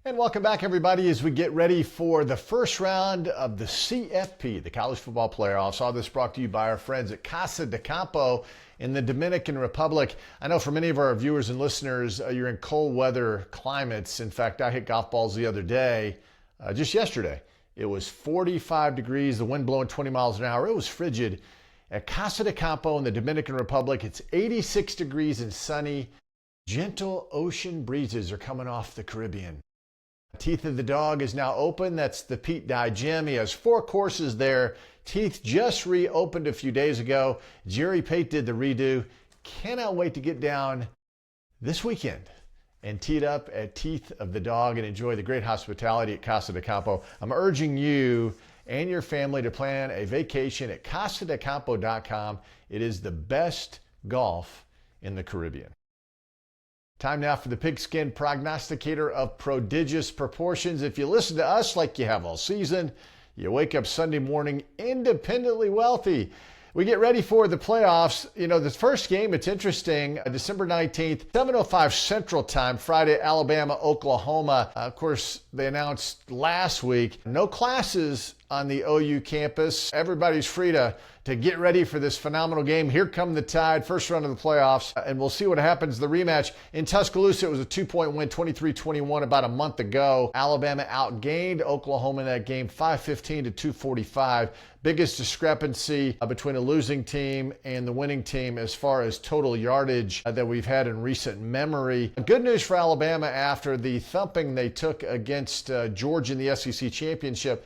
And welcome back, everybody, as we get ready for the first round of the CFP, the College Football Playoffs. All this brought to you by our friends at Casa de Campo in the Dominican Republic. I know for many of our viewers and listeners, you're in cold weather climates. In fact, I hit golf balls the other day, just yesterday. It was 45 degrees, the wind blowing 20 miles an hour. It was frigid. At Casa de Campo in the Dominican Republic, it's 86 degrees and sunny. Gentle ocean breezes are coming off the Caribbean. Teeth of the Dog is now open. That's the Pete Dye Gym. He has 4 courses there. Teeth just reopened a few days ago. Jerry Pate did the redo. Cannot wait to get down this weekend and teed up at Teeth of the Dog and enjoy the great hospitality at Casa de Campo. I'm urging you and your family to plan a vacation at casadecampo.com. It is the best golf in the Caribbean. Time now for the Pigskin Prognosticator of Prodigious Proportions. If you listen to us like you have all season, you wake up Sunday morning independently wealthy. We get ready for the playoffs. You know, the first game, it's interesting, December 19th, 7:05 Central Time, Friday, Alabama, Oklahoma. Of course, they announced last week, no classes on the OU campus. Everybody's free to get ready for this phenomenal game. Here come the Tide, first round of the playoffs, and we'll see what happens. The rematch in Tuscaloosa, it was a 2-point win, 23-21 about a month ago. Alabama outgained Oklahoma in that game, 515 to 245. Biggest discrepancy between a losing team and the winning team as far as total yardage that we've had in recent memory. Good news for Alabama after the thumping they took against Georgia in the SEC championship.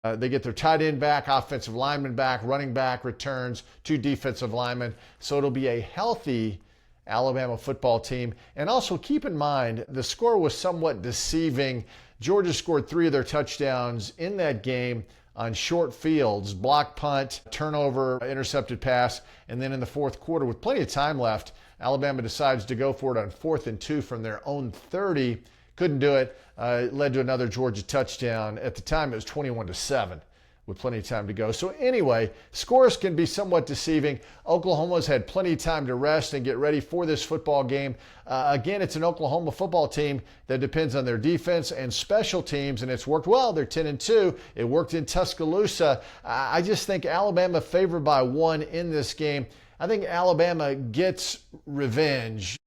They get their tight end back, offensive lineman back, running back returns, 2 defensive linemen. So it'll be a healthy Alabama football team. And also keep in mind, the score was somewhat deceiving. Georgia scored 3 of their touchdowns in that game on short fields, block punt, turnover, intercepted pass. And then in the fourth quarter, with plenty of time left, Alabama decides to go for it on 4th and 2 from their own 30. Couldn't do it. It led to another Georgia touchdown. At the time, it was 21-7 with plenty of time to go. So anyway, scores can be somewhat deceiving. Oklahoma's had plenty of time to rest and get ready for this football game. Again, it's an Oklahoma football team that depends on their defense and special teams, and it's worked well. They're 10-2. It worked in Tuscaloosa. I just think Alabama favored by 1 in this game. I think Alabama gets revenge.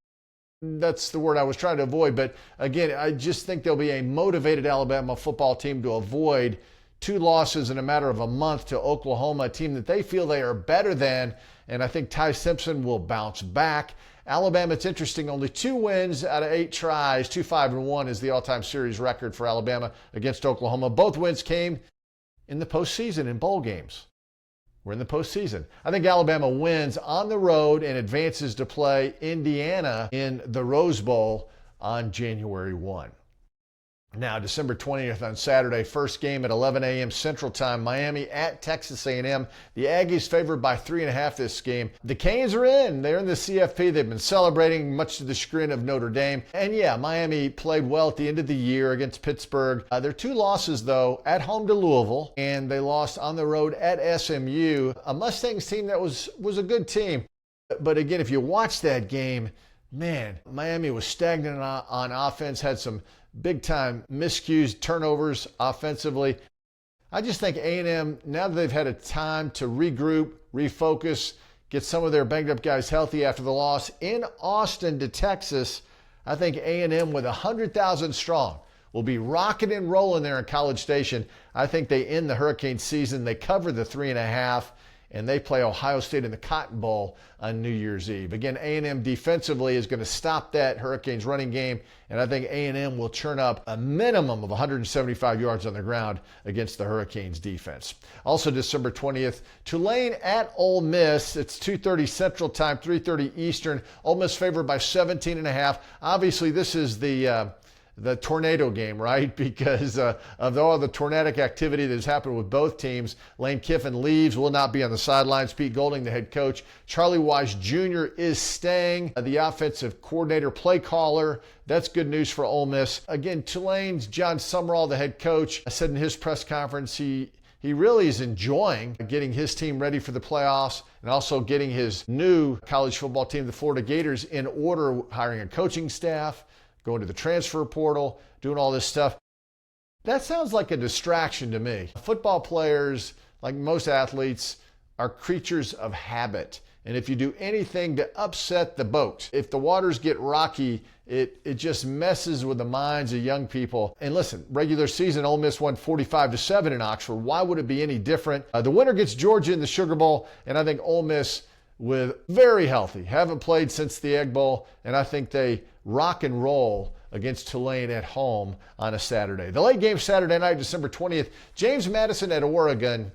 That's the word I was trying to avoid. But again, I just think there'll be a motivated Alabama football team to avoid 2 losses in a matter of a month to Oklahoma, a team that they feel they are better than. And I think Ty Simpson will bounce back. Alabama, it's interesting, only 2 wins out of 8 tries. 2-5-1 is the all-time series record for Alabama against Oklahoma. Both wins came in the postseason in bowl games. We're in the postseason. I think Alabama wins on the road and advances to play Indiana in the Rose Bowl on January 1. Now, December 20th on Saturday, first game at 11 a.m. Central Time, Miami at Texas A&M. The Aggies favored by 3.5 this game. The Canes are in. They're in the CFP. They've been celebrating, much to the chagrin of Notre Dame. And yeah, Miami played well at the end of the year against Pittsburgh. Their 2 losses, though, at home to Louisville, and they lost on the road at SMU. A Mustangs team that was a good team. But again, if you watch that game, man, Miami was stagnant on offense, had some big-time miscues, turnovers offensively. I just think A&M, now that they've had a time to regroup, refocus, get some of their banged-up guys healthy after the loss in Austin to Texas, I think A&M with 100,000 strong will be rocking and rolling there in College Station. I think they end the Hurricane season. They cover the 3.5. And they play Ohio State in the Cotton Bowl on New Year's Eve. Again, A&M defensively is going to stop that Hurricanes running game, and I think A&M will churn up a minimum of 175 yards on the ground against the Hurricanes defense. Also December 20th, Tulane at Ole Miss. It's 2:30 Central Time, 3:30 Eastern. Ole Miss favored by 17.5. Obviously, this is the tornado game, right? Because of all the tornadic activity that has happened with both teams. Lane Kiffin leaves, will not be on the sidelines. Pete Golding, the head coach. Charlie Wise Jr. is staying, the offensive coordinator, play caller. That's good news for Ole Miss. Again, Tulane's John Summerall, the head coach, said in his press conference he really is enjoying getting his team ready for the playoffs and also getting his new college football team, the Florida Gators, in order, hiring a coaching staff, going to the transfer portal, doing all this stuff. That sounds like a distraction to me. Football players, like most athletes, are creatures of habit. And if you do anything to upset the boat, if the waters get rocky, it just messes with the minds of young people. And listen, regular season, Ole Miss won 45-7 in Oxford. Why would it be any different? The winner gets Georgia in the Sugar Bowl, and I think Ole Miss, with very healthy, haven't played since the Egg Bowl, and I think they rock and roll against Tulane at home on a Saturday. The late game Saturday night, December 20th, James Madison at Oregon.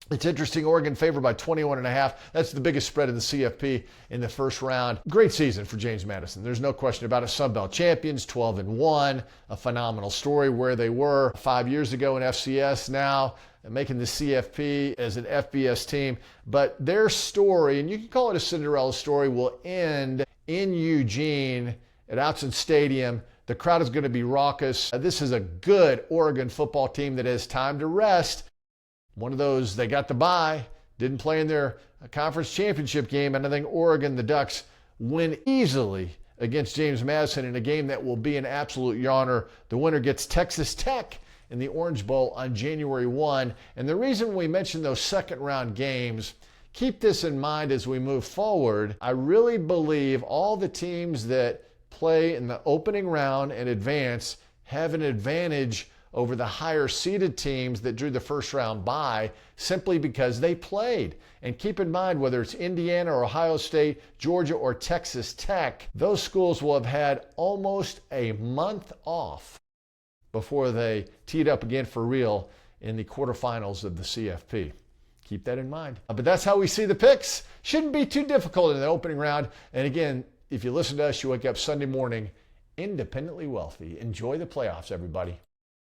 It's interesting, Oregon favored by 21.5. That's the biggest spread in the CFP in the first round. Great season for James Madison. There's no question about it. Sun Belt champions, 12-1. A phenomenal story where they were 5 years ago in FCS, now making the CFP as an FBS team. But their story, and you can call it a Cinderella story, will end in Eugene at Autzen Stadium. The crowd is going to be raucous. This is a good Oregon football team that has time to rest. One of those, they got the bye, didn't play in their conference championship game, and I think Oregon, the Ducks, win easily against James Madison in a game that will be an absolute yawner. The winner gets Texas Tech in the Orange Bowl on January 1. And the reason we mention those second-round games, keep this in mind as we move forward. I really believe all the teams that play in the opening round and advance have an advantage over the higher seeded teams that drew the first round bye simply because they played. And keep in mind, whether it's Indiana or Ohio State, Georgia or Texas Tech, those schools will have had almost a month off before they teed up again for real in the quarterfinals of the CFP. Keep that in mind. But that's how we see the picks. Shouldn't be too difficult in the opening round. And again, if you listen to us, you wake up Sunday morning independently wealthy. Enjoy the playoffs, everybody.